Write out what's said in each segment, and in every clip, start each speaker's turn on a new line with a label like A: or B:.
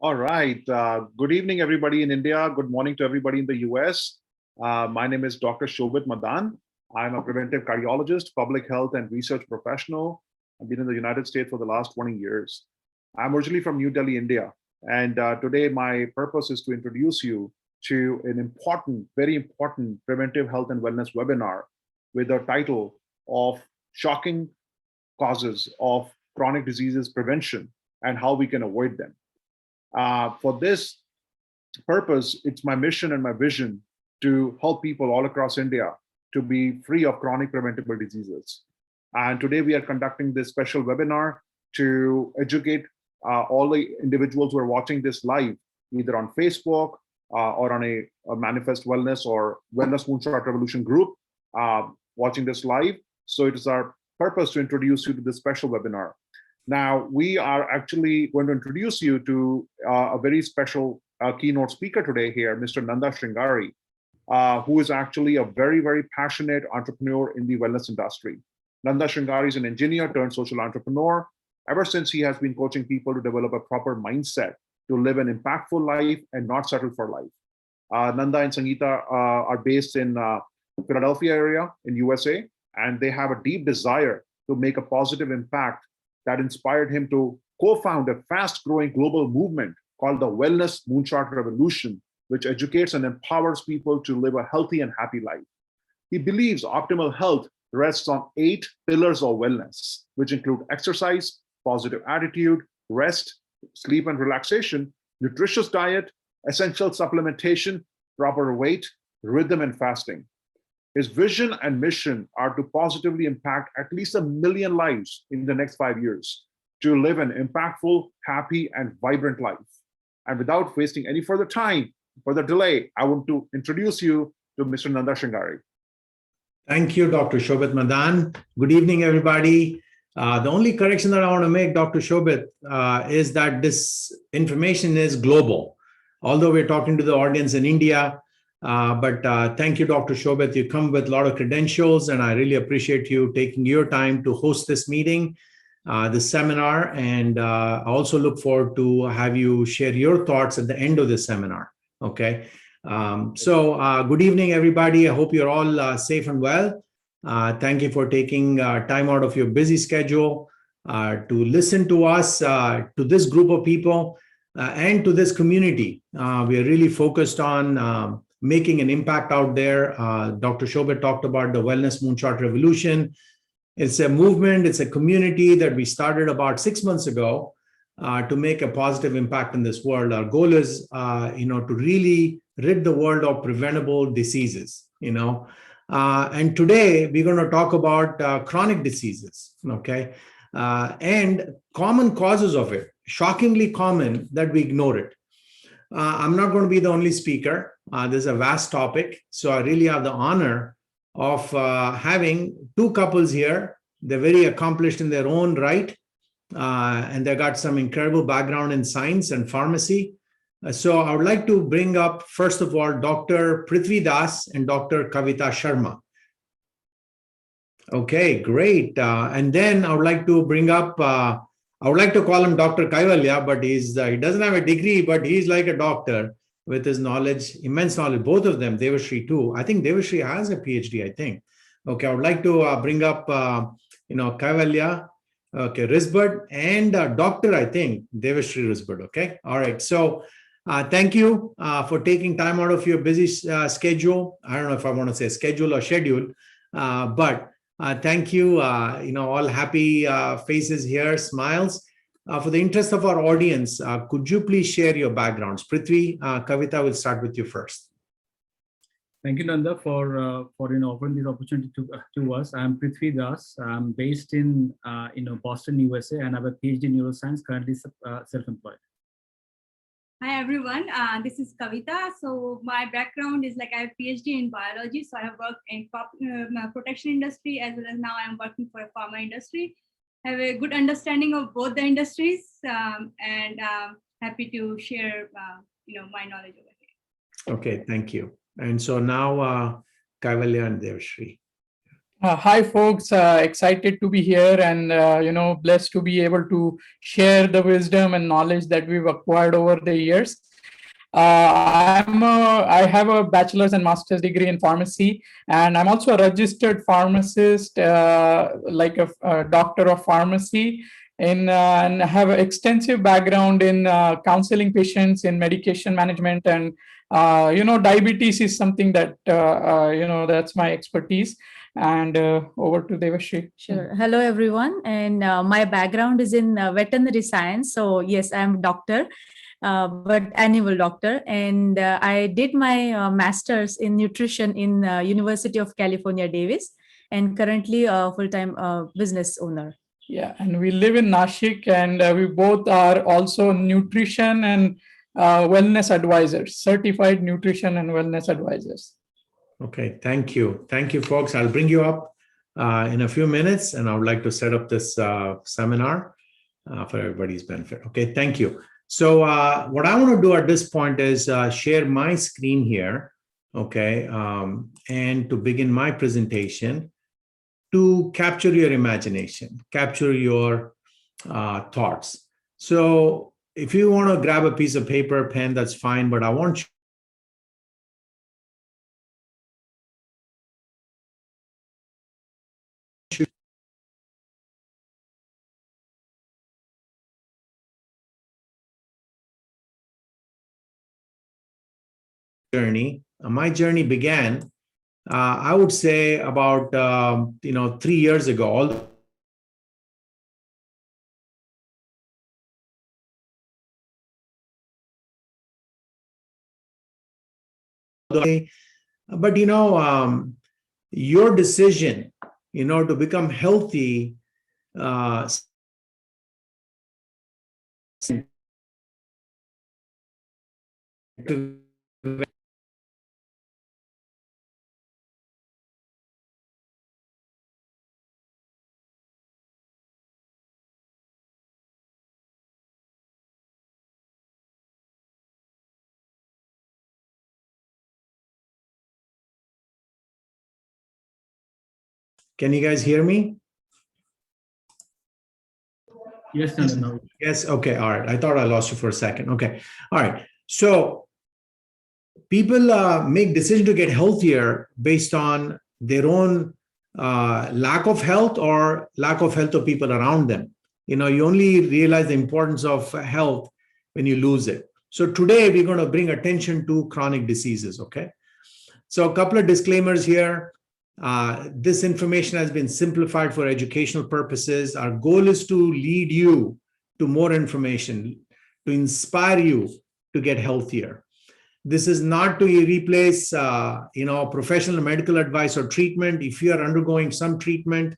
A: All right. Good evening, everybody in India. Good morning to everybody in the US. My name is Dr. Shobit Madan. I'm a preventive cardiologist, public health and research professional. I've been in the United States for the last 20 years. I'm originally from New Delhi, India. And today my purpose is to introduce you to an important, very important preventive health and wellness webinar with the title of Shocking Causes of Chronic Diseases Prevention and How We Can Avoid Them. For this purpose, it's my mission and my vision to help people all across India to be free of chronic preventable diseases. And today we are conducting this special webinar to educate all the individuals who are watching this live, either on Facebook or on a Manifest Wellness or Wellness Moonshot Revolution group, watching this live. So it is our purpose to introduce you to this special webinar. Now, we are actually going to introduce you to a very special keynote speaker today here, Mr. Nanda Sringari, who is actually a very, very passionate entrepreneur in the wellness industry. Nanda Sringari is an engineer turned social entrepreneur. Ever since he has been coaching people to develop a proper mindset to live an impactful life and not settle for life. Nanda and Sangeeta are based in Philadelphia area in USA, and they have a deep desire to make a positive impact that inspired him to co-found a fast-growing global movement called the Wellness Moonshot Revolution, which educates and empowers people to live a healthy and happy life. He believes optimal health rests on 8 pillars of wellness, which include exercise, positive attitude, rest, sleep and relaxation, nutritious diet, essential supplementation, proper weight, rhythm, and fasting. His vision and mission are to positively impact at least 1 million lives in the next 5 years, to live an impactful, happy, and vibrant life. And without wasting any further time, further delay, I want to introduce you to Mr. Nanda Sringari.
B: Thank you, Dr. Shobit Madan. Good evening, everybody. The only correction that I want to make, Dr. Shobit, is that this information is global. Although we're talking to the audience in India, but thank you, Dr. Shobit. You come with a lot of credentials, and I really appreciate you taking your time to host this meeting, this seminar, and I also look forward to have you share your thoughts at the end of the seminar. Okay. Good evening, everybody. I hope you're all safe and well. Thank you for taking time out of your busy schedule to listen to us, to this group of people, and to this community. We are really focused on making an impact out there. Dr. Shobit talked about the Wellness Moonshot Revolution. It's a movement, it's a community that we started about 6 months ago to make a positive impact in this world. Our goal is, to really rid the world of preventable diseases, and today we're going to talk about chronic diseases, okay? And common causes of it, shockingly common that we ignore it. I'm not going to be the only speaker. This is a vast topic. So I really have the honor of having 2 couples here. They're very accomplished in their own right. And they got some incredible background in science and pharmacy. So I would like to bring up, first of all, Dr. Prithvi Das and Dr. Kavita Sharma. Okay, great. And then I would like to bring up, I would like to call him Dr. Kaivalya, but he doesn't have a degree, but he's like a doctor with his knowledge, immense knowledge, both of them, Devashri too. I think Devashri has a PhD, I think. Okay, I would like to bring up, Kaivalya, okay, Risbert, and Doctor, I think, Devashri Risbert, okay? All right, so thank you for taking time out of your busy schedule. I don't know if I want to say schedule or schedule, But thank you. All happy faces here, smiles. For the interest of our audience, could you please share your backgrounds? Prithvi, Kavita, will start with you first.
C: Thank you, Nanda, for offering this opportunity to us. I'm Prithvi Das. I'm based in Boston, USA, and I have a PhD in neuroscience. Currently, self-employed.
D: Hi everyone, this is Kavita. So my background is like I have PhD in biology. So I have worked in protection industry as well as now I'm working for a pharma industry. I have a good understanding of both the industries and happy to share my knowledge over here.
B: Okay, thank you. And so now Kaivalya and Devashri.
E: Hi, folks. Excited to be here and, blessed to be able to share the wisdom and knowledge that we've acquired over the years. I have a bachelor's and master's degree in pharmacy, and I'm also a registered pharmacist, like a doctor of pharmacy, and have an extensive background in counseling patients in medication management. And, diabetes is something that, that's my expertise. And over to Devashri.
F: Sure. Hello, everyone. And my background is in veterinary science. So yes, I'm a doctor, but animal doctor. And I did my master's in nutrition in University of California, Davis, and currently a full-time business owner.
E: Yeah, and we live in Nashik, and we both are also nutrition and wellness advisors, certified nutrition and wellness advisors.
B: Okay, thank you. Thank you, folks. I'll bring you up in a few minutes, and I would like to set up this seminar for everybody's benefit. Okay, thank you. So what I want to do at this point is share my screen here, okay, and to begin my presentation to capture your imagination, capture your thoughts. So if you want to grab a piece of paper, pen, that's fine, but I want you journey. My journey began, I would say, about 3 years ago. But your decision, to become healthy, Can you guys hear me?
C: Yes, Nanda.
B: Yes. Okay. All right. I thought I lost you for a second. Okay. All right. So people make decisions to get healthier based on their own lack of health or lack of health of people around them. You only realize the importance of health when you lose it. So today we're going to bring attention to chronic diseases. Okay. So a couple of disclaimers here. This information has been simplified for educational purposes. Our goal is to lead you to more information, to inspire you to get healthier. This is not to replace, professional medical advice or treatment. If you are undergoing some treatment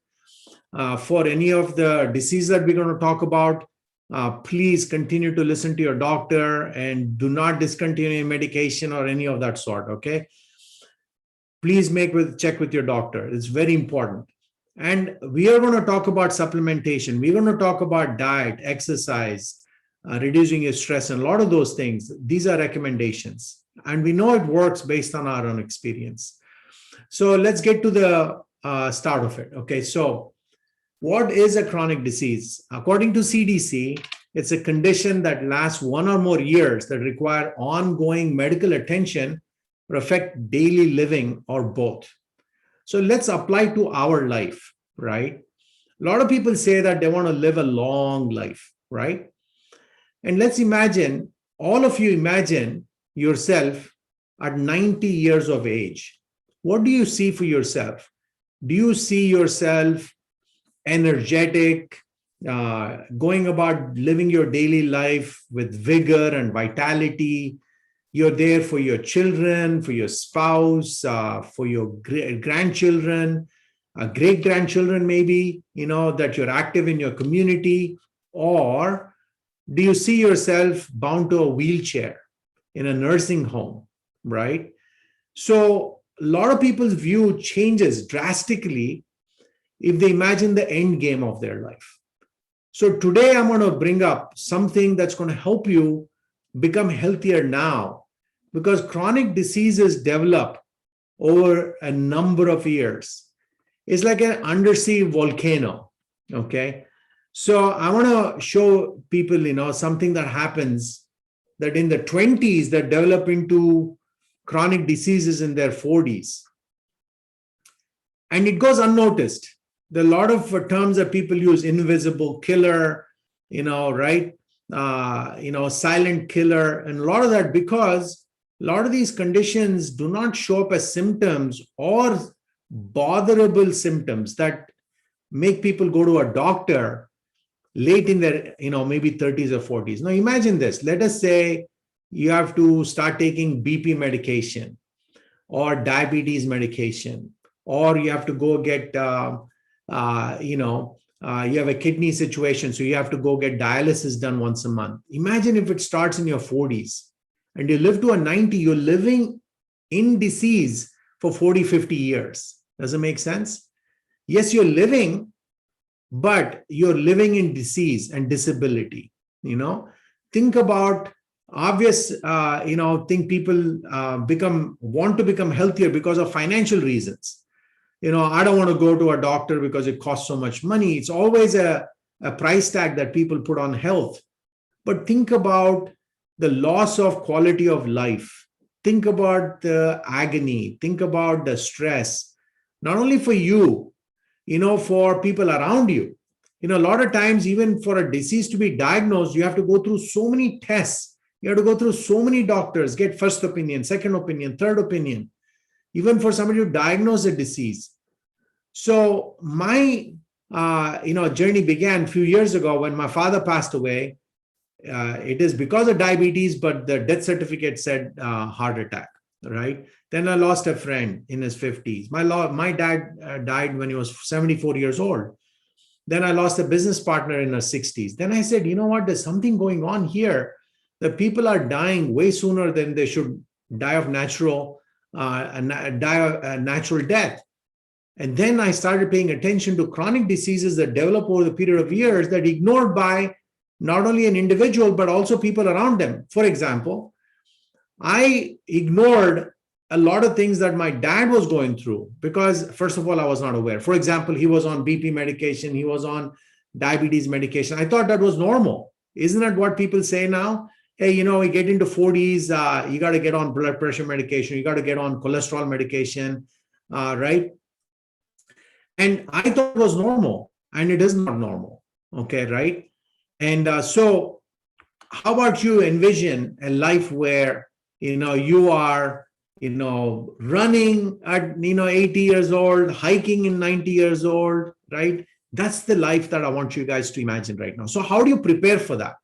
B: for any of the diseases that we're going to talk about, please continue to listen to your doctor and do not discontinue medication or any of that sort. Okay. Please check with your doctor. It's very important. And we are going to talk about supplementation. We're going to talk about diet, exercise, reducing your stress, and a lot of those things. These are recommendations. And we know it works based on our own experience. So let's get to the start of it. Okay, so what is a chronic disease? According to CDC, it's a condition that lasts 1 or more years that require ongoing medical attention or affect daily living or both. So let's apply to our life, right? A lot of people say that they want to live a long life, right? And let's imagine, all of you imagine yourself at 90 years of age. What do you see for yourself? Do you see yourself energetic, going about living your daily life with vigor and vitality? You're there for your children, for your spouse, for your grandchildren, great grandchildren, maybe, that you're active in your community. Or do you see yourself bound to a wheelchair in a nursing home, right? So a lot of people's view changes drastically if they imagine the end game of their life. So today I'm going to bring up something that's going to help you become healthier now, because chronic diseases develop over a number of years. It's like an undersea volcano, okay? So I want to show people, something that happens that in the 20s that develop into chronic diseases in their 40s. And it goes unnoticed. There are a lot of terms that people use: invisible killer, right? Silent killer, and a lot of that, because a lot of these conditions do not show up as symptoms or botherable symptoms that make people go to a doctor late in their, maybe 30s or 40s. Now imagine this. Let us say you have to start taking BP medication or diabetes medication, or you have to go get, you have a kidney situation, so you have to go get dialysis done once a month. Imagine if it starts in your 40s and you live to a 90, you're living in disease for 40, 50 years. Does it make sense? Yes, you're living, but you're living in disease and disability. Think about obvious, think people want to become healthier because of financial reasons. I don't want to go to a doctor because it costs so much money. It's always a price tag that people put on health. But think about the loss of quality of life. Think about the agony. Think about the stress, not only for you, for people around you. A lot of times, even for a disease to be diagnosed, you have to go through so many tests. You have to go through so many doctors, get first opinion, second opinion, third opinion, even for somebody to diagnose a disease. So my, journey began a few years ago when my father passed away. It is because of diabetes, but the death certificate said heart attack, right? Then I lost a friend in his 50s. My dad died when he was 74 years old. Then I lost a business partner in her 60s. Then I said, you know what, there's something going on here. That people are dying way sooner than they should die of natural death. And then I started paying attention to chronic diseases that develop over the period of years that are ignored by not only an individual, but also people around them. For example, I ignored a lot of things that my dad was going through because, first of all, I was not aware. For example, he was on BP medication. He was on diabetes medication. I thought that was normal. Isn't that what people say now? Hey, we get into 40s, you got to get on blood pressure medication. You got to get on cholesterol medication, right? And I thought it was normal, and it is not normal. Okay, right? And so how about you envision a life where, you are, running at, 80 years old, hiking in 90 years old, right? That's the life that I want you guys to imagine right now. So how do you prepare for that?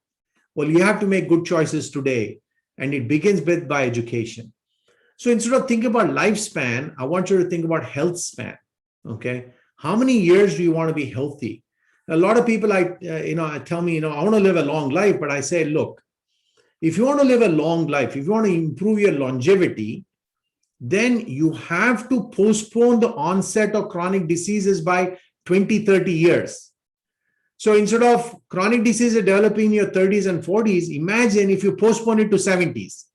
B: Well, you have to make good choices today, and it begins by education. So instead of thinking about lifespan, I want you to think about health span, okay? How many years do you want to be healthy? A lot of people, tell me, I want to live a long life, but I say, look, if you want to live a long life, if you want to improve your longevity, then you have to postpone the onset of chronic diseases by 20, 30 years. So instead of chronic diseases developing in your 30s and 40s, imagine if you postpone it to 70s.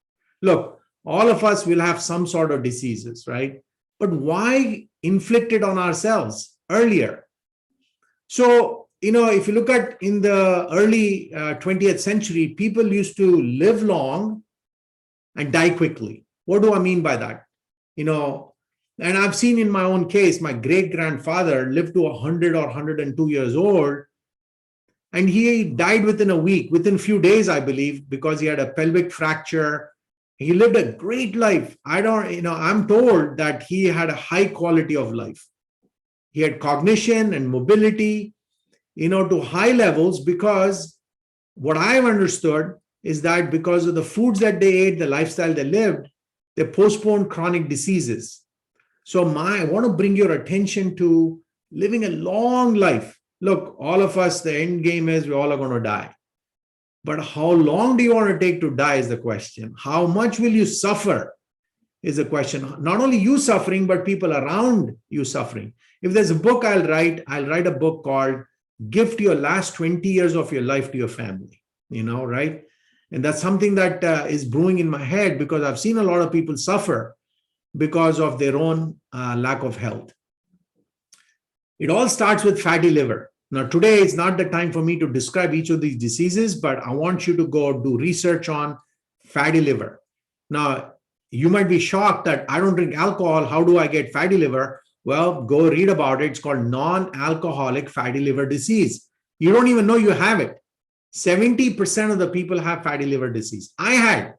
B: Look, all of us will have some sort of diseases, right? But why inflict it on ourselves earlier? So, if you look at in the early 20th century, people used to live long and die quickly. What do I mean by that? And I've seen in my own case, my great-grandfather lived to 100 or 102 years old, and he died within a week, within a few days, I believe, because he had a pelvic fracture. He lived a great life. I'm told that he had a high quality of life. He had cognition and mobility, to high levels, because what I've understood is that because of the foods that they ate, the lifestyle they lived, they postponed chronic diseases. So I want to bring your attention to living a long life. Look, all of us, the end game is we all are going to die. But how long do you want to take to die is the question. How much will you suffer is the question. Not only you suffering, but people around you suffering. If there's a book I'll write a book called Gift Your Last 20 Years of Your Life to Your Family, right? And that's something that is brewing in my head, because I've seen a lot of people suffer because of their own lack of health. It all starts with fatty liver. Now, today is not the time for me to describe each of these diseases, but I want you to go do research on fatty liver. Now, you might be shocked that I don't drink alcohol. How do I get fatty liver? Well, go read about it. It's called non-alcoholic fatty liver disease. You don't even know you have it. 70% of the people have fatty liver disease. I had,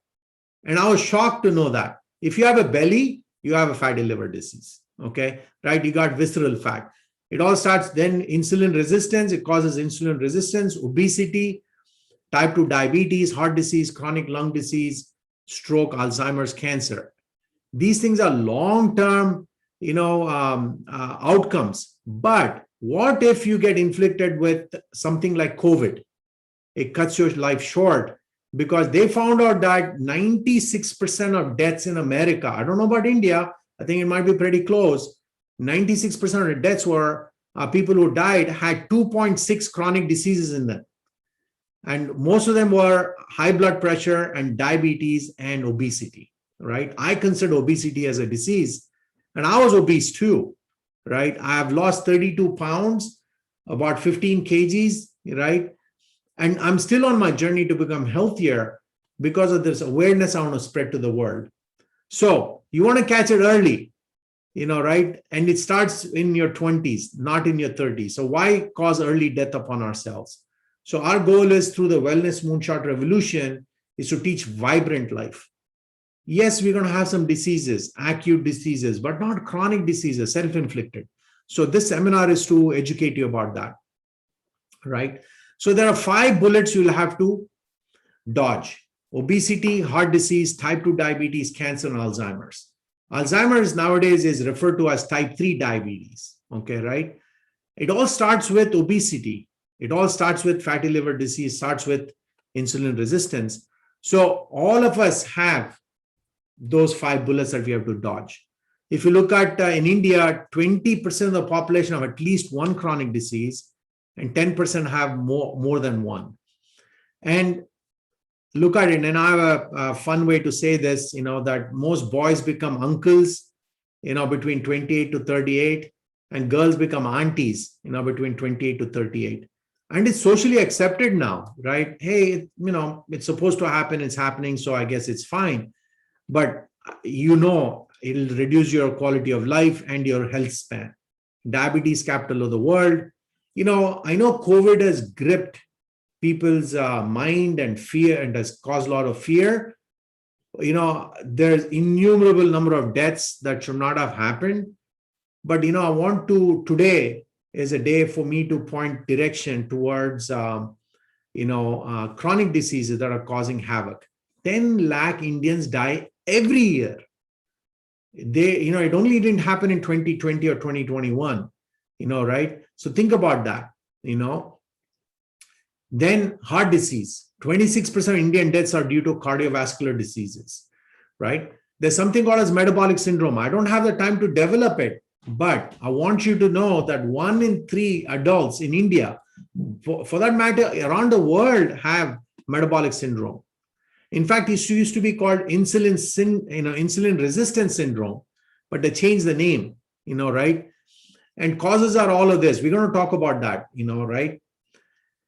B: and I was shocked to know that. If you have a belly, you have a fatty liver disease, okay? Right? You got visceral fat. It all starts then insulin resistance. It causes insulin resistance, obesity, type 2 diabetes, heart disease, chronic lung disease, stroke, Alzheimer's, cancer. These things are long-term, outcomes. But what if you get inflicted with something like COVID? It cuts your life short, because they found out that 96% of deaths in America, I don't know about India, I think it might be pretty close. 96% of the deaths were people who died had 2.6 chronic diseases in them. And most of them were high blood pressure and diabetes and obesity, right? I consider obesity as a disease, and I was obese too, right? I have lost 32 pounds, about 15 kgs, right? And I'm still on my journey to become healthier because of this awareness I want to spread to the world. So you want to catch it early, right? And it starts in your 20s, not in your 30s. So why cause early death upon ourselves? So our goal is, through the Wellness Moonshot Revolution, is to teach vibrant life. Yes, we're going to have some diseases, acute diseases, but not chronic diseases, self-inflicted. So this seminar is to educate you about that, right? So there are 5 bullets you'll have to dodge: obesity, heart disease, type 2 diabetes, cancer, and Alzheimer's. Alzheimer's nowadays is referred to as type 3 diabetes, okay, right? It all starts with obesity. It all starts with fatty liver disease, starts with insulin resistance. So all of us have those 5 bullets that we have to dodge. If you look at in India, 20% of the population have at least one chronic disease, and 10% have more than one. And look at it, and I have a fun way to say this, that most boys become uncles, between 28 to 38, and girls become aunties, between 28 to 38. And it's socially accepted now, right? Hey, it's supposed to happen, it's happening, so I guess it's fine. But it'll reduce your quality of life and your health span. Diabetes capital of the world. I know COVID has gripped people's mind and fear, and has caused a lot of fear. There's innumerable number of deaths that should not have happened. But, I want to, today is a day for me to point direction towards, chronic diseases that are causing havoc. 10 lakh Indians die every year. It only didn't happen in 2020 or 2021, right? So think about that, Then heart disease, 26% of Indian deaths are due to cardiovascular diseases, right? There's something called as metabolic syndrome. I don't have the time to develop it, but I want you to know that 1 in 3 adults in India, for that matter, around the world, have metabolic syndrome. In fact, it used to be called insulin resistance syndrome, but they changed the name, right? And causes are all of this. We're going to talk about that, right?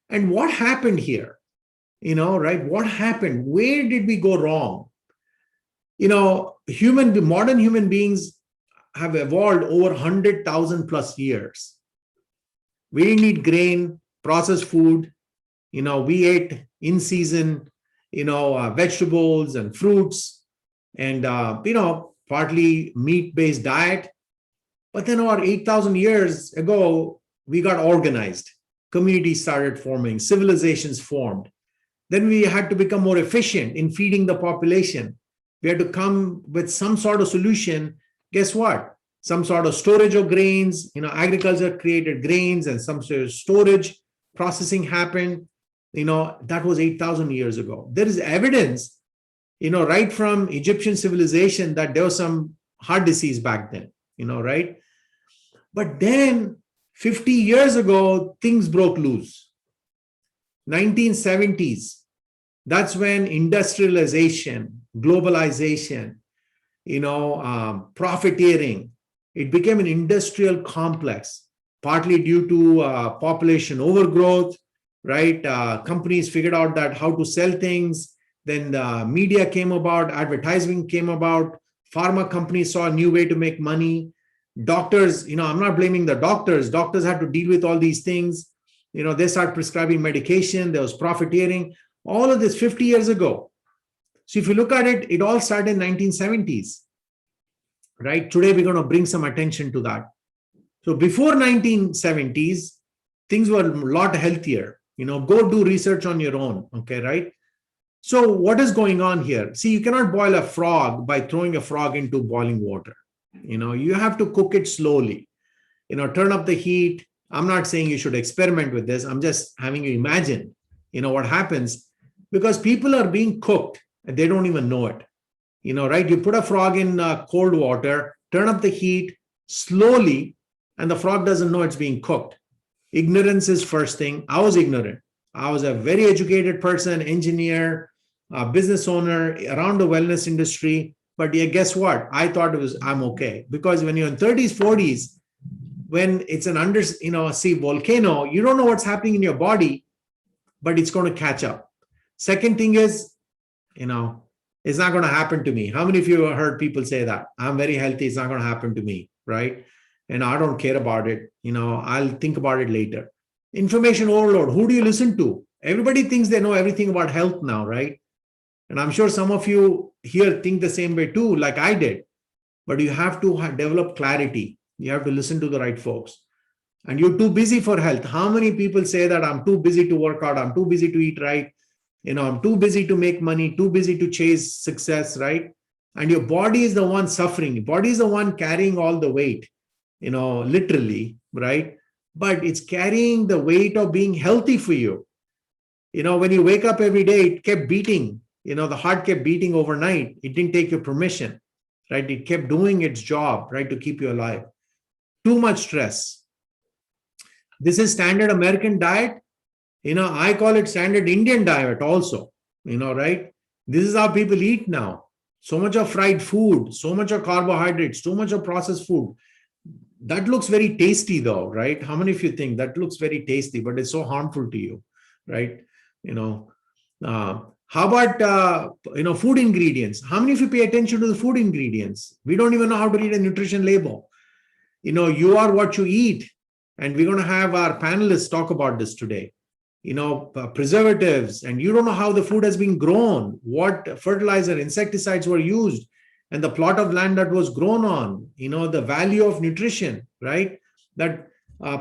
B: And what happened here, right? What happened? Where did we go wrong? Modern human beings have evolved over 100,000 plus years. We didn't eat grain, processed food. We ate in season, vegetables and fruits, and, partly meat-based diet. But then about 8,000 years ago, we got organized. Communities started forming, civilizations formed. Then we had to become more efficient in feeding the population. We had to come with some sort of solution. Guess what? Some sort of storage of grains, agriculture created grains and some sort of storage processing happened. That was 8,000 years ago. There is evidence, right from Egyptian civilization that there was some heart disease back then, right? But then 50 years ago, things broke loose. 1970s, that's when industrialization, globalization, profiteering, it became an industrial complex, partly due to population overgrowth, right? Companies figured out that how to sell things. Then the media came about, advertising came about, pharma companies saw a new way to make money. Doctors, I'm not blaming the doctors. Doctors had to deal with all these things. They started prescribing medication. There was profiteering. All of this 50 years ago. So if you look at it, it all started in 1970s, right? Today, we're going to bring some attention to that. So before 1970s, things were a lot healthier. Go do research on your own, okay, right? So what is going on here? See, you cannot boil a frog by throwing a frog into boiling water. You have to cook it slowly. Turn up the heat. I'm not saying you should experiment with this. I'm just having you imagine, what happens, because people are being cooked and they don't even know it. Right? You put a frog in cold water, turn up the heat slowly, and the frog doesn't know it's being cooked. Ignorance is first thing. I was ignorant. I was a very educated person, engineer, business owner around the wellness industry. But yeah, guess what? I thought I'm okay. Because when you're in 30s, 40s, when it's an volcano, you don't know what's happening in your body, but it's going to catch up. Second thing is, it's not going to happen to me. How many of you have heard people say that? I'm very healthy. It's not going to happen to me, right? And I don't care about it. I'll think about it later. Information overload. Who do you listen to? Everybody thinks they know everything about health now, right? And I'm sure some of you here think the same way too, like I did. But you have to develop clarity. You have to listen to the right folks. And you're too busy for health. How many people say that I'm too busy to work out? I'm too busy to eat right. I'm too busy to make money, too busy to chase success, right? And your body is the one suffering. Your body is the one carrying all the weight, literally, right? But it's carrying the weight of being healthy for you. When you wake up every day, it kept beating. The heart kept beating overnight. It didn't take your permission, right? It kept doing its job, right, to keep you alive. Too much stress. This is standard American diet. I call it standard Indian diet also, right? This is how people eat now. So much of fried food, so much of carbohydrates, so much of processed food. That looks very tasty though, right? How many of you think that looks very tasty, but it's so harmful to you, right? How about, food ingredients? How many of you pay attention to the food ingredients? We don't even know how to read a nutrition label. You are what you eat. And we're going to have our panelists talk about this today. Preservatives, and you don't know how the food has been grown, what fertilizer, insecticides were used, and the plot of land that was grown on, the value of nutrition, right? That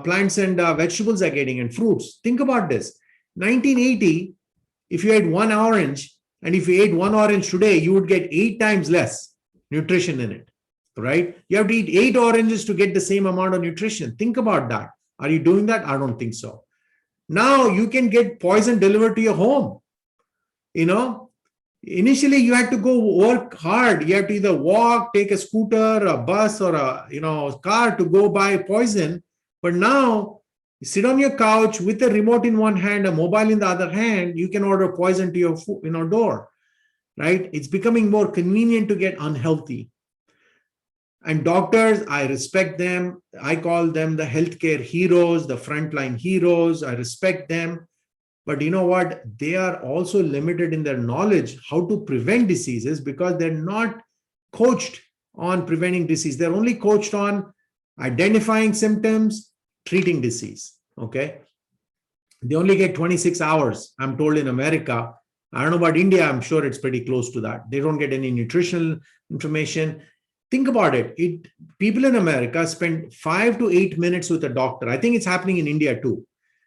B: plants and vegetables are getting, and fruits. Think about this. 1980, if you ate one orange, and if you ate one orange today, you would get 8 times less nutrition in it, right? You have to eat 8 oranges to get the same amount of nutrition. Think about that. Are you doing that? I don't think so. Now you can get poison delivered to your home. Initially you had to go work hard. You have to either walk, take a scooter, a bus, or a car to go buy poison. But now you sit on your couch with a remote in one hand, a mobile in the other hand, you can order poison to your door, right? It's becoming more convenient to get unhealthy. And doctors, I respect them. I call them the healthcare heroes, the frontline heroes. I respect them. But you know what? They are also limited in their knowledge how to prevent diseases because they're not coached on preventing disease. They're only coached on identifying symptoms, treating disease. Okay. They only get 26 hours, I'm told, in America. I don't know about India. I'm sure it's pretty close to that. They don't get any nutritional information. think about it. People in America spend 5 to 8 minutes with a doctor. I think it's happening in India too.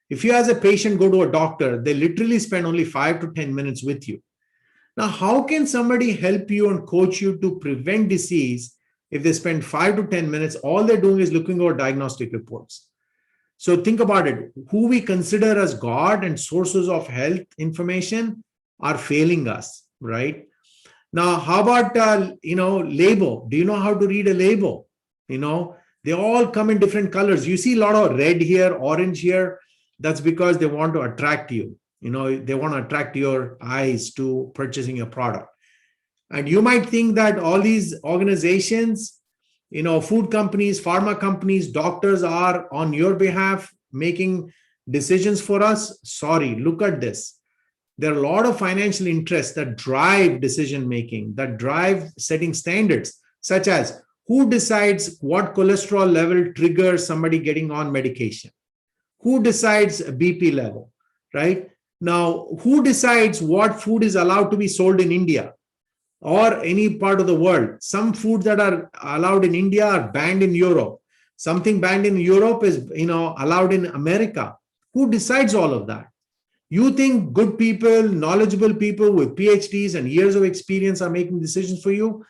B: If you as a patient go to a doctor, they literally spend only 5 to 10 minutes with you. Now, how can somebody help you and coach you to prevent disease if they spend 5 to 10 minutes? All they're doing is looking over diagnostic reports. So think about it. Who we consider as God and sources of health information are failing us, right? Now, how about, label? Do you know how to read a label? They all come in different colors. You see a lot of red here, orange here. That's because they want to attract you. They want to attract your eyes to purchasing your product. And you might think that all these organizations, food companies, pharma companies, doctors are on your behalf making decisions for us. Sorry, look at this. There are a lot of financial interests that drive decision making, that drive setting standards, such as who decides what cholesterol level triggers somebody getting on medication, who decides BP level, right? Now, who decides what food is allowed to be sold in India or any part of the world? Some foods that are allowed in India are banned in Europe. Something banned in Europe is, allowed in America. Who decides all of that? You think good people, knowledgeable people with PhDs and years of experience are making decisions for you?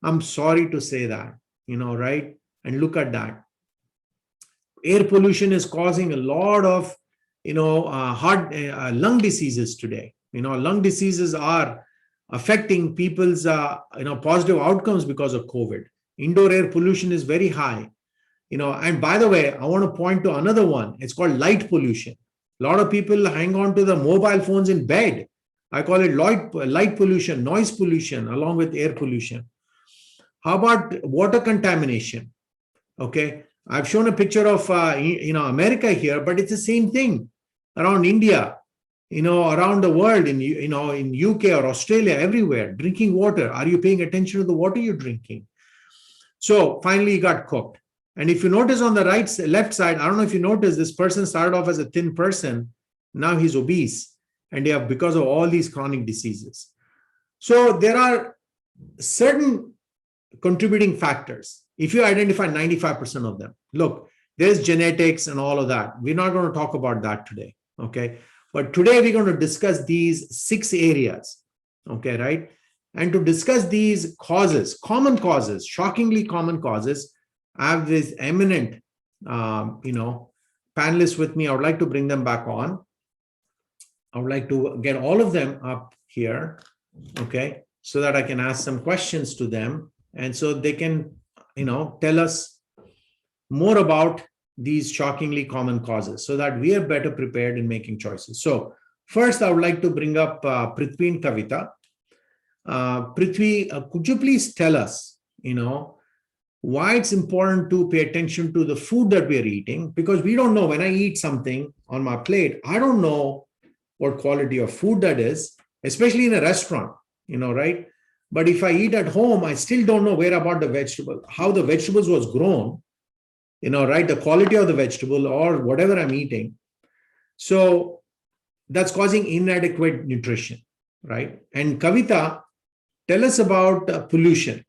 B: I'm sorry to say that, right? And look at that. Air pollution is causing a lot of, lung diseases today. Lung diseases are affecting people's, positive outcomes because of COVID. Indoor air pollution is very high. And by the way, I want to point to another one. It's called light pollution. A lot of people hang on to the mobile phones in bed. I call it light pollution, noise pollution, along with air pollution. How about water contamination? Okay, I've shown a picture of America here, but it's the same thing around India, around the world, in UK or Australia, everywhere. Drinking water. Are you paying attention to the water you're drinking? So finally, he got cooked. And if you notice on the left side, I don't know if you notice, this person started off as a thin person. Now he's obese, and because of all these chronic diseases. So there are certain contributing factors. If you identify 95% of them, look, there's genetics and all of that. We're not going to talk about that today. Okay. But today we're going to discuss these 6 areas. Okay. Right. And to discuss these causes, common causes, shockingly common causes, I have this eminent, panelists with me. I would like to bring them back on. I would like to get all of them up here, okay, so that I can ask some questions to them. And so they can, tell us more about these shockingly common causes so that we are better prepared in making choices. So first, I would like to bring up Prithvi and Kavita. Prithvi, could you please tell us, why it's important to pay attention to the food that we are eating? Because we don't know, when I eat something on my plate, I don't know what quality of food that is, especially in a restaurant, right? But if I eat at home, I still don't know where about the vegetable, how the vegetables was grown, right? The quality of the vegetable or whatever I'm eating. So that's causing inadequate nutrition, right? And Kavita, tell us about pollution,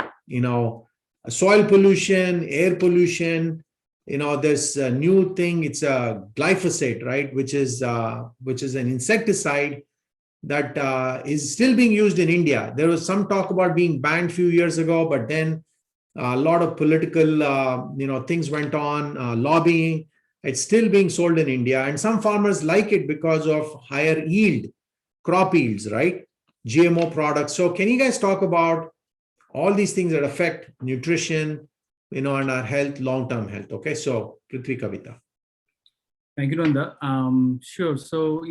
B: soil pollution, air pollution. There's a new thing. It's a glyphosate, right? Which is an insecticide that is still being used in India. There was some talk about being banned a few years ago, but then a lot of political, things went on, lobbying. It's still being sold in India, and some farmers like it because of higher yield, crop yields, right? GMO products. So can you guys talk about all these things that affect nutrition, and our health, long-term health? Okay, so Prithvi, Kavita.
C: Thank you, Nanda. Sure. So,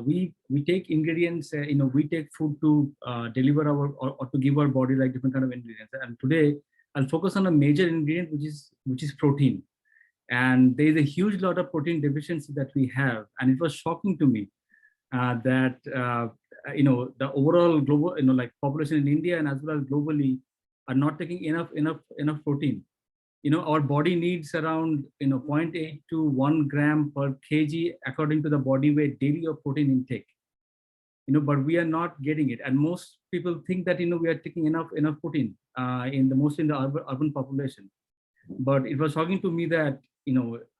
C: we take ingredients, we take food to deliver or to give our body like different kind of ingredients. And today I'll focus on a major ingredient, which is protein. And there is a huge lot of protein deficiency that we have. And it was shocking to me that, the overall global, population in India and as well as globally are not taking enough protein. Our body needs around 0.8 to 1 gram per kg according to the body weight daily of protein intake. But we are not getting it, and most people think that we are taking enough protein. mostly in the urban population. But it was talking to me that,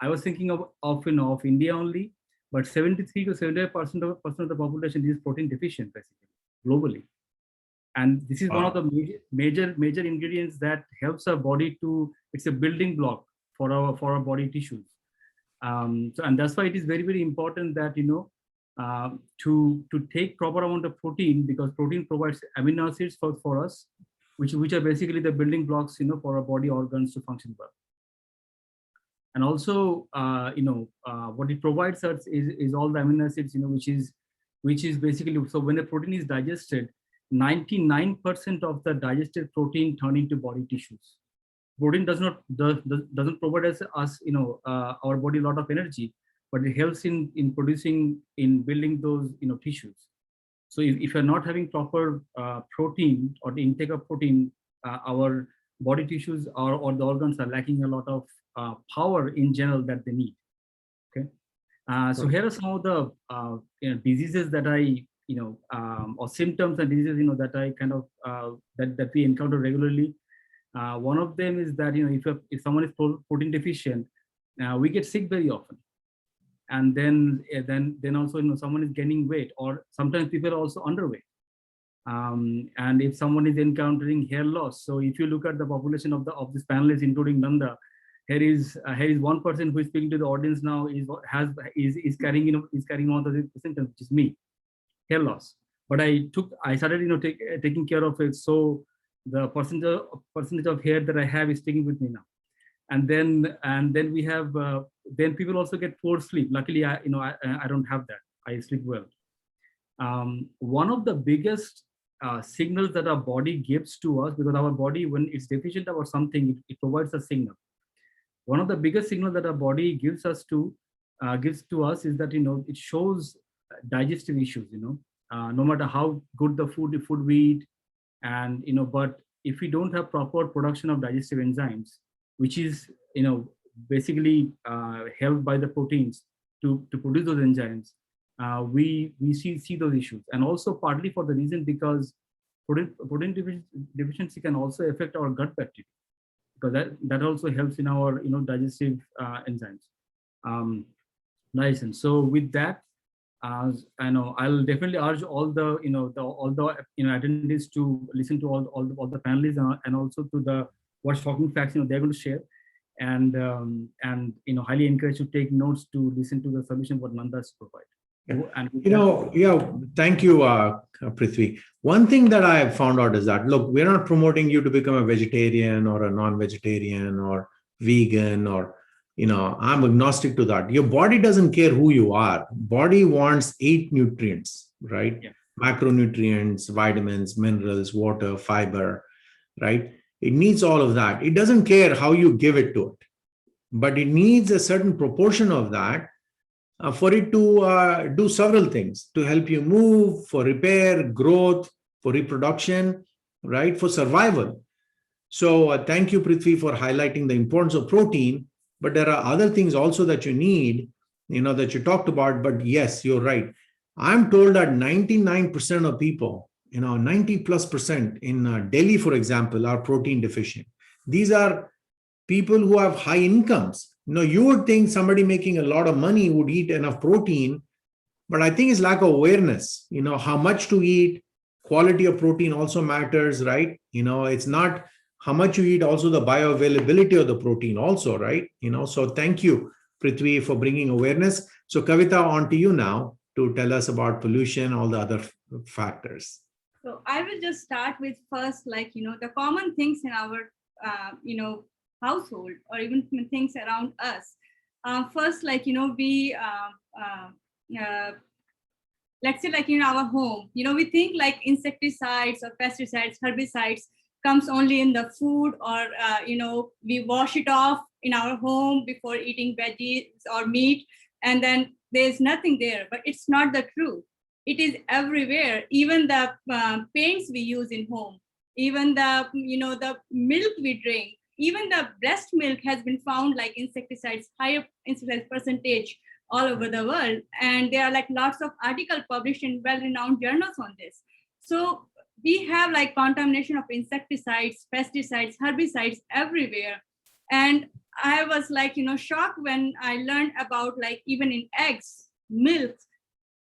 C: I was thinking of India only, but 73 to 75% of the population is protein deficient, basically, globally. And this is one of the major ingredients that helps our body it's a building block for our body tissues. And that's why it is very, very important that, to take proper amount of protein, because protein provides amino acids for us, which are basically the building blocks, for our body organs to function well. And also, what it provides us is all the amino acids, which is basically, so when the protein is digested, 99% of the digested protein turn into body tissues. Protein doesn't provide us our body a lot of energy, but it helps in building those tissues. So if you're not having proper protein or the intake of protein, our body tissues or the organs are lacking a lot of power in general that they need. Okay, so here are some of the diseases that I or symptoms and diseases that I kind of that we encounter regularly. One of them is that if someone is protein deficient, we get sick very often, and then also someone is gaining weight, or sometimes people are also underweight. And if someone is encountering hair loss, so if you look at the population of this panelists, including Nanda, here is one person who is speaking to the audience now is carrying one of the symptoms, which is me, hair loss. But I started taking care of it, so the percentage of hair that I have is sticking with me now. And then we have then people also get poor sleep. Luckily, I don't have that. I sleep well. One of the biggest signals that our body gives to us, because our body, when it's deficient about something, it provides a signal. One of the biggest signals that our body gives to us is that it shows digestive issues. No matter how good the food we eat, and but if we don't have proper production of digestive enzymes, which is basically helped by the proteins to produce those enzymes, we see those issues. And also partly for the reason because protein deficiency can also affect our gut bacteria, because that also helps in our digestive enzymes. Nice. And so with that, I know I'll definitely urge all the attendees to listen to all the panelists, and also to the what's talking facts they're going to share, and highly encourage to take notes to listen to the solution what Nanda has provided.
B: And thank you, Prithvi. One thing that I have found out is that, look, we're not promoting you to become a vegetarian or a non-vegetarian or vegan, or I'm agnostic to that. Your body doesn't care who you are. Body wants 8 nutrients, right?
C: Yeah.
B: Macronutrients, vitamins, minerals, water, fiber, right? It needs all of that. It doesn't care how you give it to it, but it needs a certain proportion of that for it to do several things, to help you move, for repair, growth, for reproduction, right? For survival. So thank you, Prithvi, for highlighting the importance of protein. But there are other things also that you need, that you talked about. But yes, you're right. I'm told that 99% of people, 90+% in Delhi, for example, are protein deficient. These are people who have high incomes. You would think somebody making a lot of money would eat enough protein, but I think it's lack of awareness. How much to eat, quality of protein also matters, right? It's not how much you eat, also the bioavailability of the protein also, right? So thank you, Prithvi, for bringing awareness. So Kavita, on to you now to tell us about pollution, all the other factors.
D: So I will just start with first, the common things in our, household, or even things around us. First, we, let's say, in our home, we think like insecticides or pesticides, herbicides comes only in the food, or, we wash it off in our home before eating veggies or meat, and then there's nothing there. But it's not the truth. It is everywhere. Even the paints we use in home, even the, the milk we drink, even the breast milk has been found like insecticides, higher insecticide percentage all over the world. And there are lots of articles published in well-renowned journals on this. So we have like contamination of insecticides, pesticides, herbicides everywhere. And I was like, shocked when I learned about like even in eggs, milk,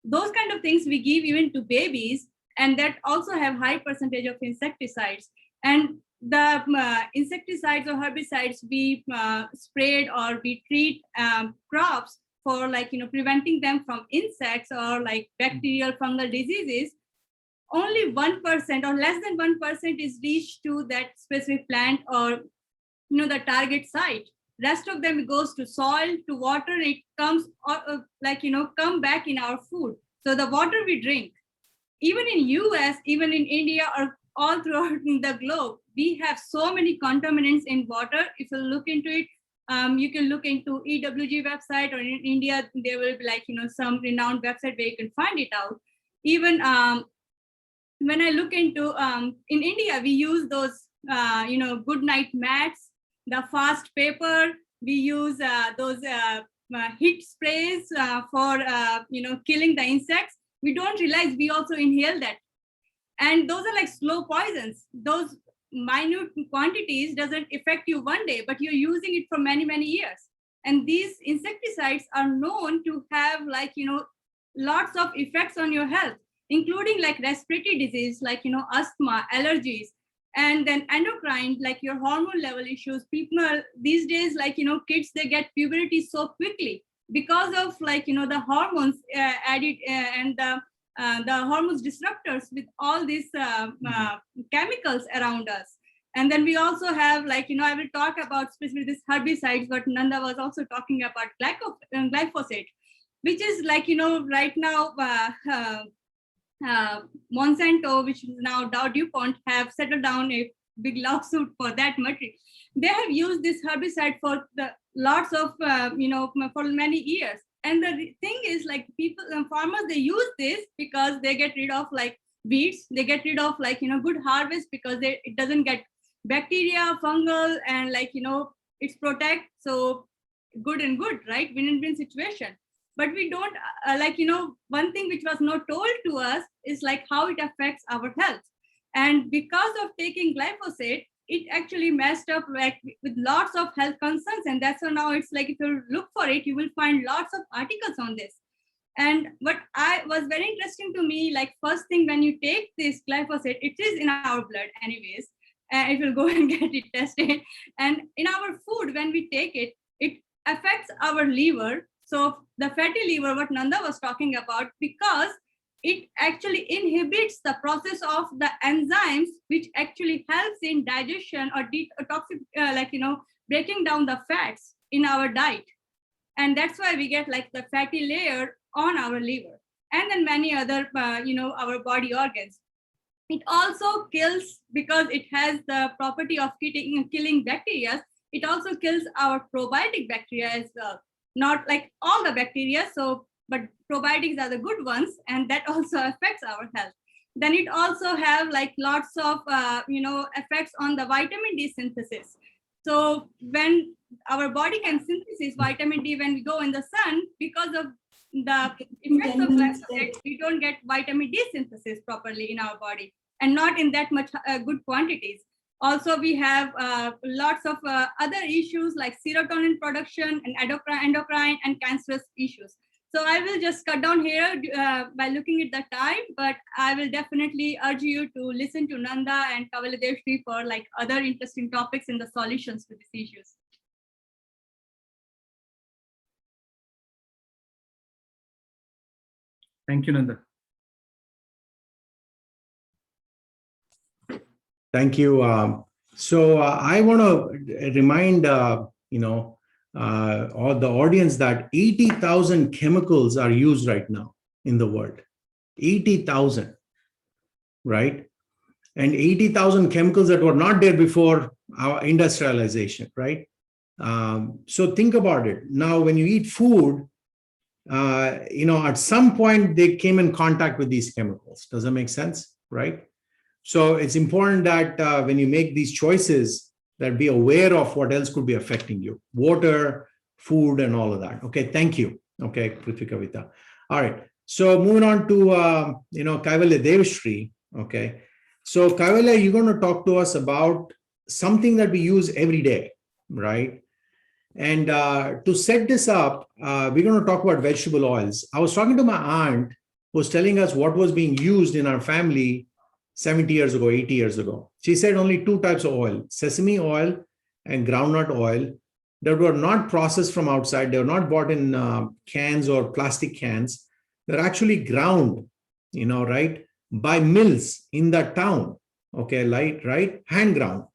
D: those kind of things we give even to babies, and that also have high percentage of insecticides. And the insecticides or herbicides we sprayed or we treat crops for like, preventing them from insects or like bacterial fungal diseases, only 1% or less than 1% is reached to that specific plant or the target site. Rest of them goes to soil, to water. It comes come back in our food. So the water we drink, even in US, even in India, or all throughout the globe, we have so many contaminants in water. If you look into it, you can look into EWG website, or in India there will be like some renowned website where you can find it out. Even when I look into in India, we use those good night mats, the fast paper. We use those heat sprays for killing the insects. We don't realize we also inhale that, and those are like slow poisons. Those minute quantities doesn't affect you one day, but you're using it for many years. And these insecticides are known to have like lots of effects on your health, including like respiratory disease, like asthma, allergies, and then endocrine, like your hormone level issues. People these days, like kids, they get puberty so quickly because of like the hormones added and the hormones disruptors with all these chemicals around us. And then we also have like I will talk about specifically this herbicides, but Nanda was also talking about glyphosate, which is like right now Monsanto, which is now Dow DuPont, have settled down a big lawsuit for that material. They have used this herbicide for the lots of for many years. And the thing is, like people, farmers, they use this because they get rid of like weeds, they get rid of like good harvest because it doesn't get bacteria, fungal, and like it's protect. So good and good, right? Win-win situation. But we don't one thing which was not told to us is like how it affects our health. And because of taking glyphosate, it actually messed up like with lots of health concerns. And that's why now it's like, if you look for it, you will find lots of articles on this. And what I was very interesting to me, like first thing, when you take this glyphosate, it is in our blood anyways, and it will go and get it tested. And in our food, when we take it, it affects our liver. So the fatty liver, what Nanda was talking about, because it actually inhibits the process of the enzymes, which actually helps in digestion or breaking down the fats in our diet. And that's why we get like the fatty layer on our liver, and then many other, our body organs. It also kills, because it has the property of killing bacteria. It also kills our probiotic bacteria as well. Not like all the bacteria, but probiotics are the good ones, and that also affects our health. Then it also have like lots of effects on the vitamin D synthesis. So when our body can synthesize vitamin D when we go in the sun, because of the effects of glyphosate, we don't get vitamin D synthesis properly in our body, and not in that much good quantities. Also, we have lots of other issues like serotonin production and endocrine and cancerous issues. So I will just cut down here by looking at the time, but I will definitely urge you to listen to Nanda and Kavalideshri for like other interesting topics and the solutions to these issues.
C: Thank you, Nanda.
B: Thank you. I want to remind all the audience that 80,000 chemicals are used right now in the world. 80,000, right? And 80,000 chemicals that were not there before our industrialization, right? So think about it. Now, when you eat food, at some point they came in contact with these chemicals. Does that make sense, right? So it's important that when you make these choices, that be aware of what else could be affecting you: water, food, and all of that. Okay, thank you. Okay, Prithvi Kavita. All right. So moving on to Kaivalya Devashri. Okay. So Kavila, you're going to talk to us about something that we use every day, right? And to set this up, we're going to talk about vegetable oils. I was talking to my aunt who was telling us what was being used in our family 70 years ago, 80 years ago. She said only two types of oil, sesame oil and groundnut oil, that were not processed from outside. They were not bought in cans or plastic cans. They're actually ground, right, by mills in that town. Okay, right, hand ground.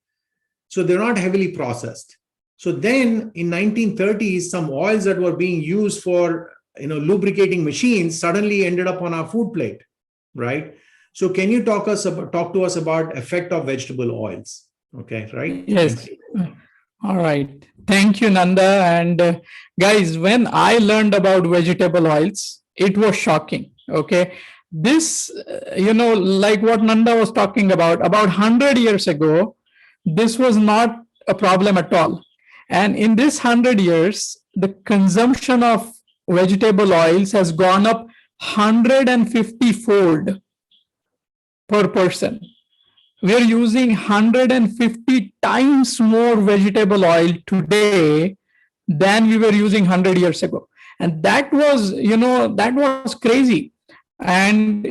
B: So they're not heavily processed. So then in 1930s, some oils that were being used for lubricating machines suddenly ended up on our food plate, right? So can you talk to us about effect of vegetable oils? Okay, right?
E: Yes. All right. Thank you, Nanda. And guys, when I learned about vegetable oils, it was shocking. Okay. This, like what Nanda was talking about 100 years ago, this was not a problem at all. And in this 100 years, the consumption of vegetable oils has gone up 150-fold per person. We're using 150 times more vegetable oil today than we were using 100 years ago. And that was, that was crazy. And,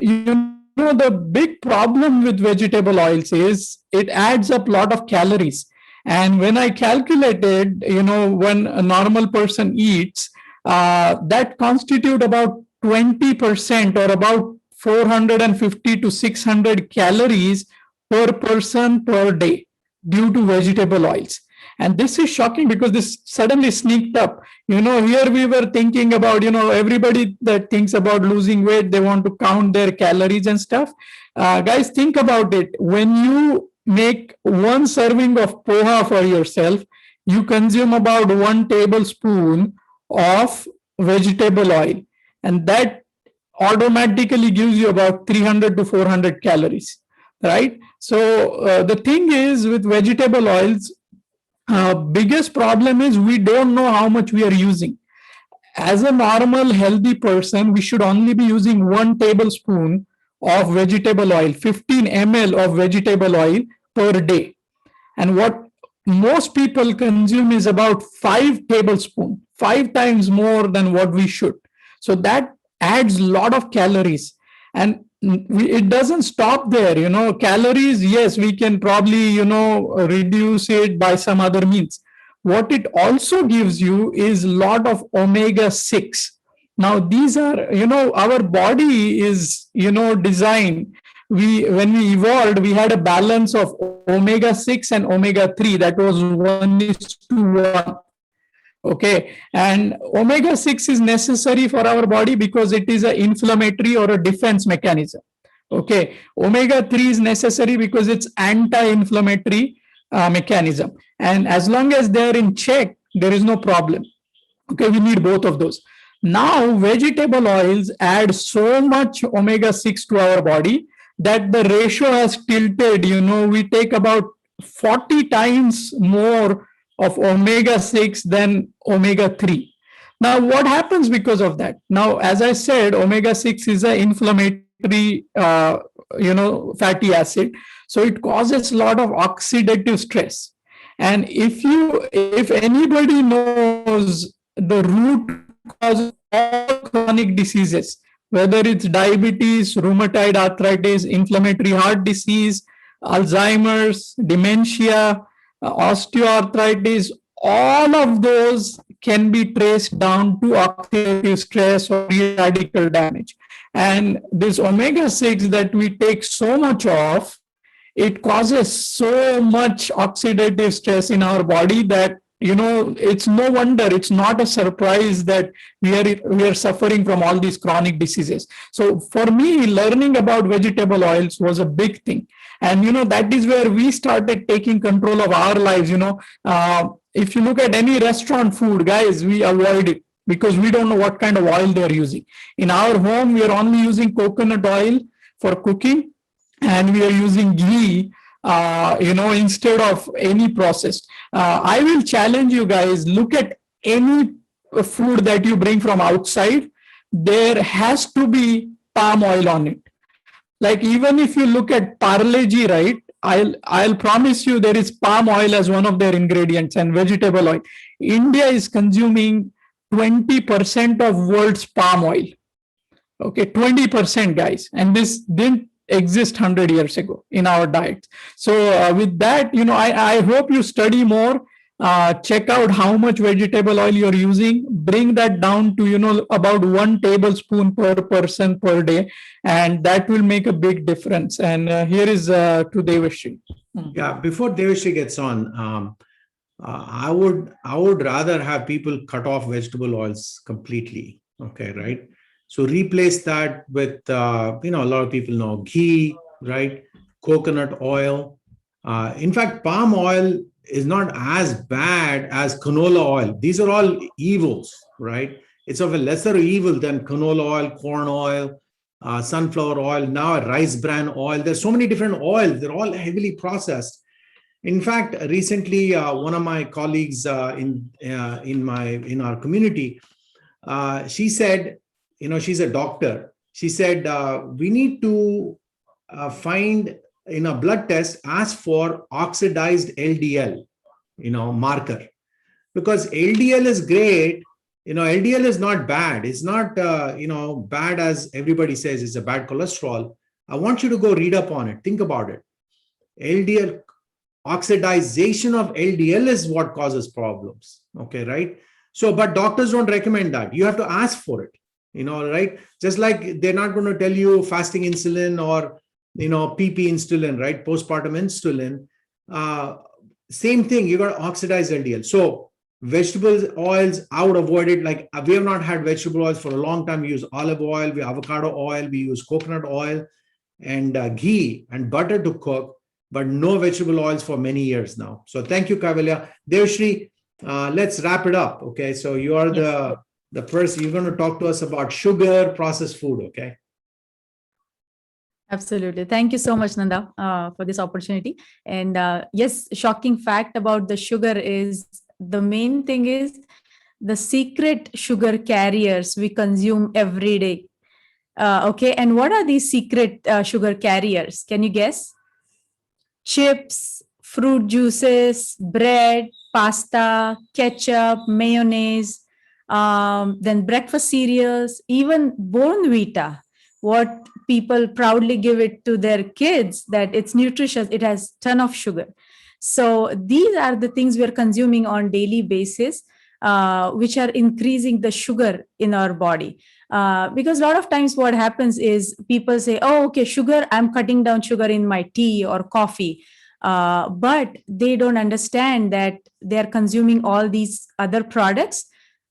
E: the big problem with vegetable oils is it adds up a lot of calories. And when I calculated, when a normal person eats, that constitute about 20% or about 450 to 600 calories per person per day due to vegetable oils. And this is shocking because this suddenly sneaked up. Here we were thinking about, everybody that thinks about losing weight, they want to count their calories and stuff. Guys, think about it. When you make one serving of poha for yourself, you consume about 1 tablespoon of vegetable oil. And that automatically gives you about 300 to 400 calories, right? So the thing is with vegetable oils, biggest problem is we don't know how much we are using. As a normal healthy person, we should only be using 1 tablespoon of vegetable oil, 15 ml of vegetable oil per day. And what most people consume is about 5 tablespoons, 5 times more than what we should. So that adds a lot of calories. And it doesn't stop there. Calories, yes, we can probably, reduce it by some other means. What it also gives you is a lot of omega-6. Now, these are, our body is, designed. When we evolved, we had a balance of omega-6 and omega-3 that was 1:1. Okay, and omega-6 is necessary for our body because it is an inflammatory or a defense mechanism. Okay, omega-3 is necessary because it's anti-inflammatory mechanism. And as long as they're in check, there is no problem. Okay, we need both of those. Now, vegetable oils add so much omega-6 to our body that the ratio has tilted. We take about 40 times more of omega-6 than omega-3. Now, what happens because of that? Now, as I said, omega-6 is an inflammatory, fatty acid. So it causes a lot of oxidative stress. And if anybody knows the root cause of all chronic diseases, whether it's diabetes, rheumatoid arthritis, inflammatory heart disease, Alzheimer's, dementia, osteoarthritis, all of those can be traced down to oxidative stress or free radical damage. And this omega-6 that we take so much of, it causes so much oxidative stress in our body that it's no wonder, it's not a surprise that we are suffering from all these chronic diseases. So for me, learning about vegetable oils was a big thing. And that is where we started taking control of our lives. If you look at any restaurant food, guys, we avoid it because we don't know what kind of oil they're using. In our home, we are only using coconut oil for cooking, and we are using ghee instead of any processed. I will challenge you guys, look at any food that you bring from outside, there has to be palm oil on it. Like even if you look at Parle-G, right? I'll promise you there is palm oil as one of their ingredients and vegetable oil. India is consuming 20% of world's palm oil. Okay, 20%, guys, and this didn't exist 100 years ago in our diet. So with that, I hope you study more, check out how much vegetable oil you're using, bring that down to about 1 tablespoon per person per day, and that will make a big difference. And here is to Devashri.
B: Yeah, before Devashri gets on, I would rather have people cut off vegetable oils completely. Okay, right? So replace that with a lot of people know ghee, right? Coconut oil. In fact, palm oil is not as bad as canola oil. These are all evils, right? It's of a lesser evil than canola oil, corn oil, sunflower oil, now rice bran oil. There's so many different oils. They're all heavily processed. In fact, recently, one of my colleagues in our community, she said, she's a doctor. She said, we need to find in a blood test, ask for oxidized LDL, marker, because LDL is great. LDL is not bad. It's not, bad as everybody says. It's a bad cholesterol. I want you to go read up on it. Think about it. LDL, oxidization of LDL is what causes problems. Okay, right? So, but doctors don't recommend that. You have to ask for it, right? Just like they're not going to tell you fasting insulin or, PP insulin, right? Postpartum insulin. Same thing, you got oxidized LDL. So vegetables, oils, I would avoid it. Like we have not had vegetable oils for a long time. We use olive oil, we avocado oil, we use coconut oil and ghee and butter to cook, but no vegetable oils for many years now. So thank you, Kaivalya. Devashri, let's wrap it up. Okay, so you are the person, you're going to talk to us about sugar, processed food. Okay.
F: Absolutely. Thank you so much, Nanda, for this opportunity. And yes, shocking fact about the sugar is the main thing is the secret sugar carriers we consume every day. Okay. And what are these secret sugar carriers? Can you guess? Chips, fruit juices, bread, pasta, ketchup, mayonnaise, then breakfast cereals, even Bournvita. What people proudly give it to their kids that it's nutritious, it has ton of sugar. So these are the things we're consuming on daily basis, which are increasing the sugar in our body. Because a lot of times what happens is people say, oh, okay, sugar, I'm cutting down sugar in my tea or coffee. But they don't understand that they're consuming all these other products.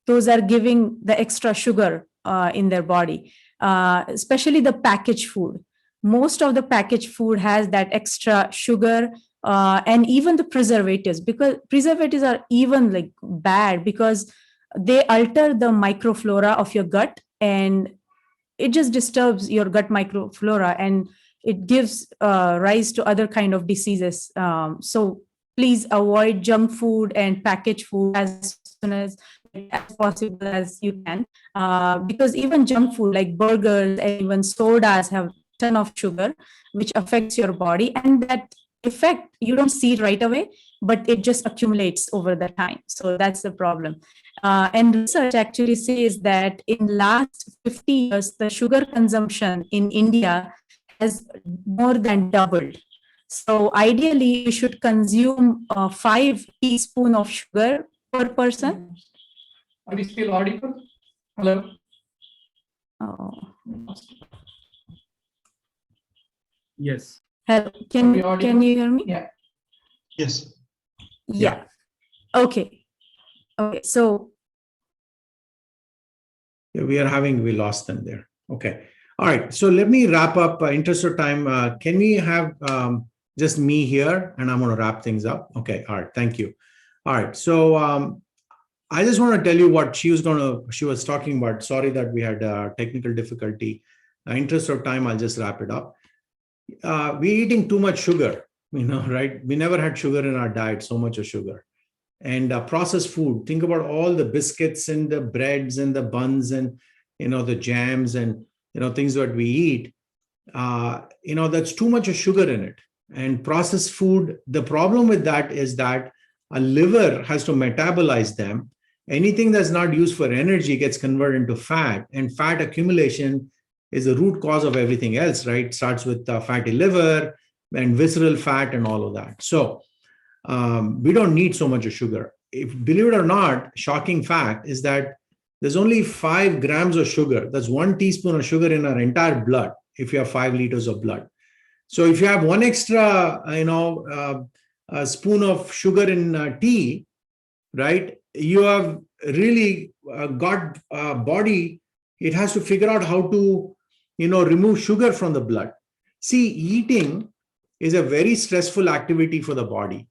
F: Those are giving the extra sugar in their body. Especially the packaged food. Most of the packaged food has that extra sugar and even the preservatives, because preservatives are even like bad because they alter the microflora of your gut and it just disturbs your gut microflora and it gives rise to other kind of diseases. So please avoid junk food and packaged food as soon as possible as you can, because even junk food like burgers and even sodas have ton of sugar, which affects your body, and that effect you don't see it right away, but it just accumulates over the time. So that's the problem. And research actually says that in last 50 years, the sugar consumption in India has more than doubled. So ideally, you should consume 5 teaspoons of sugar per person.
E: Are we still audible? Hello?
F: Oh.
C: Yes.
F: Hello. Can you hear me?
E: Yeah.
A: Yes.
F: Yeah. Okay. Okay. So
B: we lost them there. Okay. All right. So let me wrap up. Interest of time. Can we have just me here and I'm going to wrap things up? Okay. All right. Thank you. All right. So I just want to tell you what she was talking about. Sorry that we had technical difficulty. Interest of time, I'll just wrap it up. We're eating too much sugar, right? We never had sugar in our diet, so much of sugar. And processed food, think about all the biscuits and the breads and the buns and, the jams and, things that we eat. that's too much of sugar in it. And processed food, the problem with that is that a liver has to metabolize them. Anything that's not used for energy gets converted into fat, and fat accumulation is the root cause of everything else, right? It starts with fatty liver and visceral fat and all of that. So we don't need so much of sugar. Believe it or not, shocking fact is that there's only 5 grams of sugar. That's 1 teaspoon of sugar in our entire blood if you have 5 liters of blood. So if you have one extra, a spoon of sugar in tea, right, you have really got body. It has to figure out how to, remove sugar from the blood. See, eating is a very stressful activity for the body.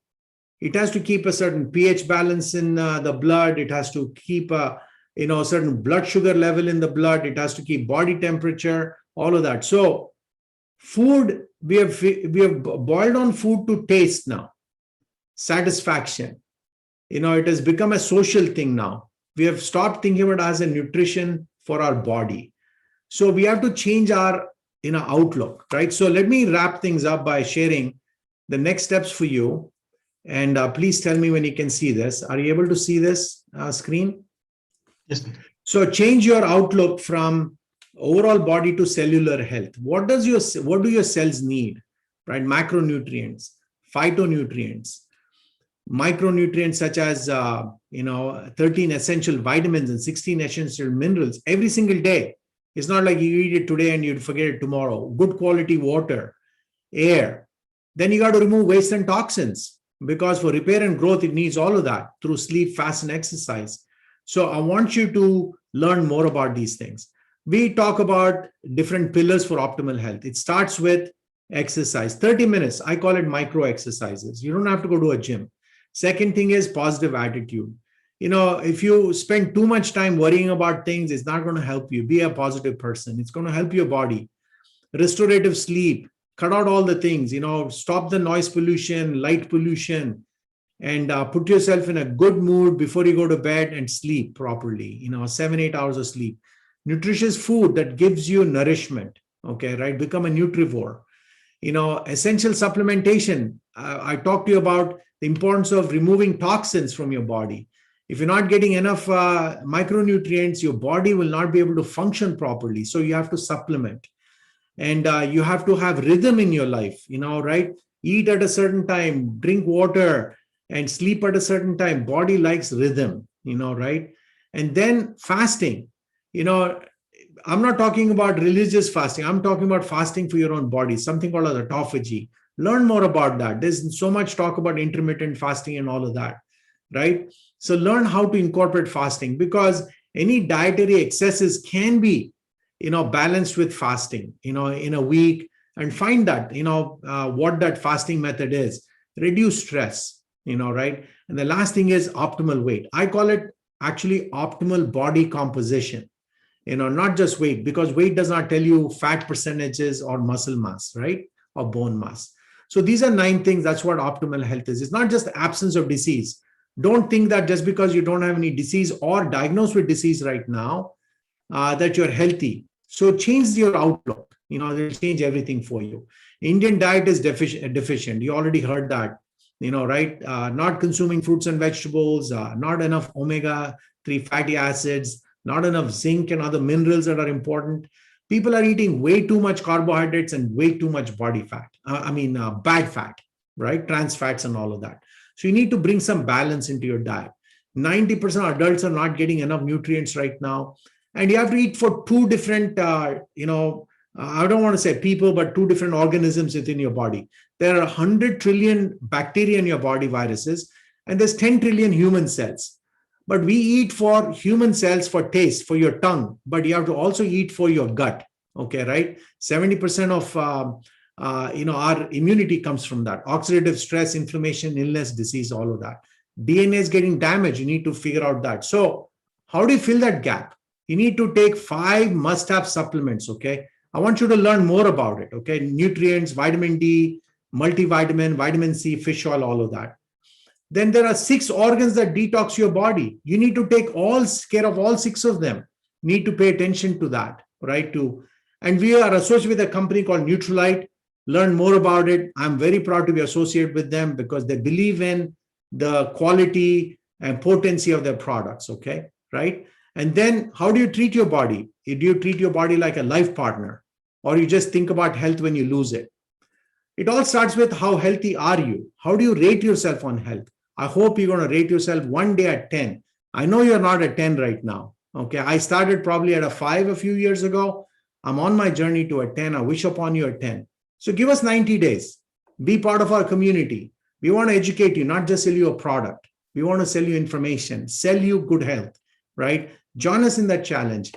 B: It has to keep a certain pH balance in the blood. It has to keep a certain blood sugar level in the blood. It has to keep body temperature, all of that. So food, we have boiled on food to taste now, satisfaction. It has become a social thing now. We have stopped thinking about it as a nutrition for our body. So we have to change our outlook, right? So let me wrap things up by sharing the next steps for you. And please tell me when you can see this. Are you able to see this screen?
G: Yes.
B: So change your outlook from overall body to cellular health. What do your cells need, right? Macronutrients, phytonutrients, micronutrients such as 13 essential vitamins and 16 essential minerals every single day. It's not like you eat it today and you'd forget it tomorrow. Good quality water, air. Then you got to remove waste and toxins, because for repair and growth, it needs all of that through sleep, fast, and exercise. So I want you to learn more about these things. We talk about different pillars for optimal health. It starts with exercise, 30 minutes. I call it micro exercises. You don't have to go to a gym. Second thing is positive attitude. If you spend too much time worrying about things, it's not going to help you. Be a positive person. It's going to help your body. Restorative sleep. Cut out all the things, stop the noise pollution, light pollution, and put yourself in a good mood before you go to bed and sleep properly, 7-8 hours of sleep. Nutritious food that gives you nourishment, okay, right? Become a nutrivore. Essential supplementation. I talked to you about the importance of removing toxins from your body. If you're not getting enough micronutrients, your body will not be able to function properly. So you have to supplement. And you have to have rhythm in your life, right? Eat at a certain time, drink water, and sleep at a certain time. Body likes rhythm, right? And then fasting. I'm not talking about religious fasting. I'm talking about fasting for your own body, something called autophagy. Learn more about that. There's so much talk about intermittent fasting and all of that, right? So learn how to incorporate fasting, because any dietary excesses can be balanced with fasting, in a week, and find that, what that fasting method is. Reduce stress, right? And the last thing is optimal weight. I call it actually optimal body composition, not just weight, because weight does not tell you fat percentages or muscle mass, right? Or bone mass. So these are 9 things. That's what optimal health is. It's not just the absence of disease. Don't think that just because you don't have any disease or diagnosed with disease right now, that you're healthy. So change your outlook. They'll change everything for you. Indian diet is deficient. You already heard that, right? Not consuming fruits and vegetables, not enough omega-3 fatty acids, not enough zinc and other minerals that are important. People are eating way too much carbohydrates and way too much body fat. Bad fat, right? Trans fats and all of that. So you need to bring some balance into your diet. 90% of adults are not getting enough nutrients right now. And you have to eat for 2 different, I don't want to say people, but 2 different organisms within your body. There are 100 trillion bacteria in your body, viruses, and there's 10 trillion human cells. But we eat for human cells for taste, for your tongue, but you have to also eat for your gut, okay, right? 70% of, our immunity comes from that. Oxidative stress, inflammation, illness, disease, all of that. DNA is getting damaged. You need to figure out that. So how do you fill that gap? You need to take 5 must-have supplements, okay? I want you to learn more about it, okay? Nutrients, vitamin D, multivitamin, vitamin C, fish oil, all of that. Then there are 6 organs that detox your body. You need to take care of all 6 of them. Need to pay attention to that, right? And we are associated with a company called Neutralite. Learn more about it. I'm very proud to be associated with them because they believe in the quality and potency of their products, okay, right? And then how do you treat your body? Do you treat your body like a life partner, or you just think about health when you lose it? It all starts with how healthy are you? How do you rate yourself on health? I hope you're going to rate yourself one day at 10. I know you're not at 10 right now, okay? I started probably at a 5 a few years ago. I'm on my journey to a 10. I wish upon you a 10. So give us 90 days. Be part of our community. We want to educate you, not just sell you a product. We want to sell you information, sell you good health, right? Join us in that challenge.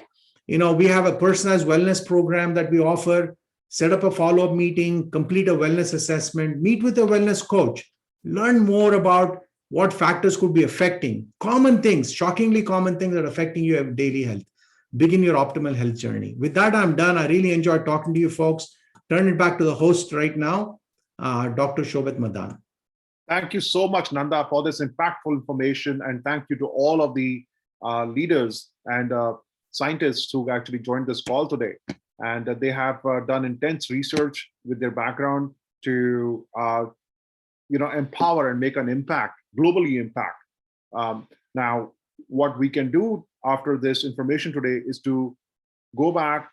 B: You know, we have a personalized wellness program that we offer. Set up a follow-up meeting, complete a wellness assessment, meet with a wellness coach, learn more about what factors could be affecting common things, shockingly common things that are affecting your daily health. Begin your optimal health journey. With that, I'm done. I really enjoyed talking to you folks. Turn it back to the host right now, Dr. Shobit Madan.
A: Thank you so much, Nanda, for this impactful information. And thank you to all of the leaders and scientists who actually joined this call today. And they have done intense research with their background to empower and make an impact, globally impact. Now, what we can do after this information today is to go back,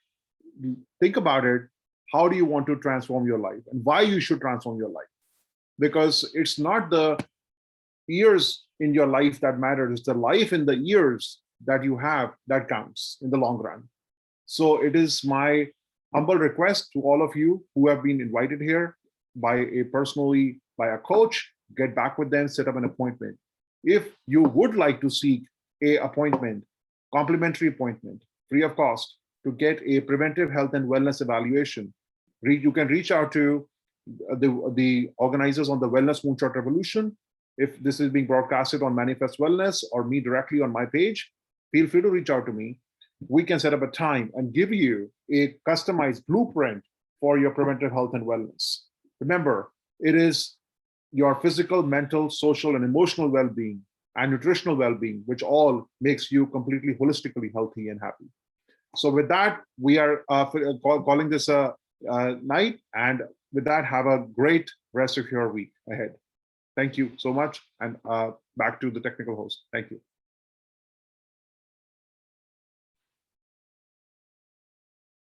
A: think about it. How do you want to transform your life and why you should transform your life? Because it's not the years in your life that matters, it's the life in the years that you have that counts in the long run. So it is my humble request to all of you who have been invited here by a coach, get back with them, set up an appointment. If you would like to seek a appointment, complimentary appointment, free of cost, to get a preventive health and wellness evaluation, you can reach out to the organizers on the Wellness Moonshot Revolution. If this is being broadcasted on Manifest Wellness or me directly on my page, feel free to reach out to me. We can set up a time and give you a customized blueprint for your preventive health and wellness. Remember, it is your physical, mental, social, and emotional well-being and nutritional well-being, which all makes you completely holistically healthy and happy. So with that, we are calling this a night. And with that, have a great rest of your week ahead. Thank you so much. And back to the technical host. Thank you.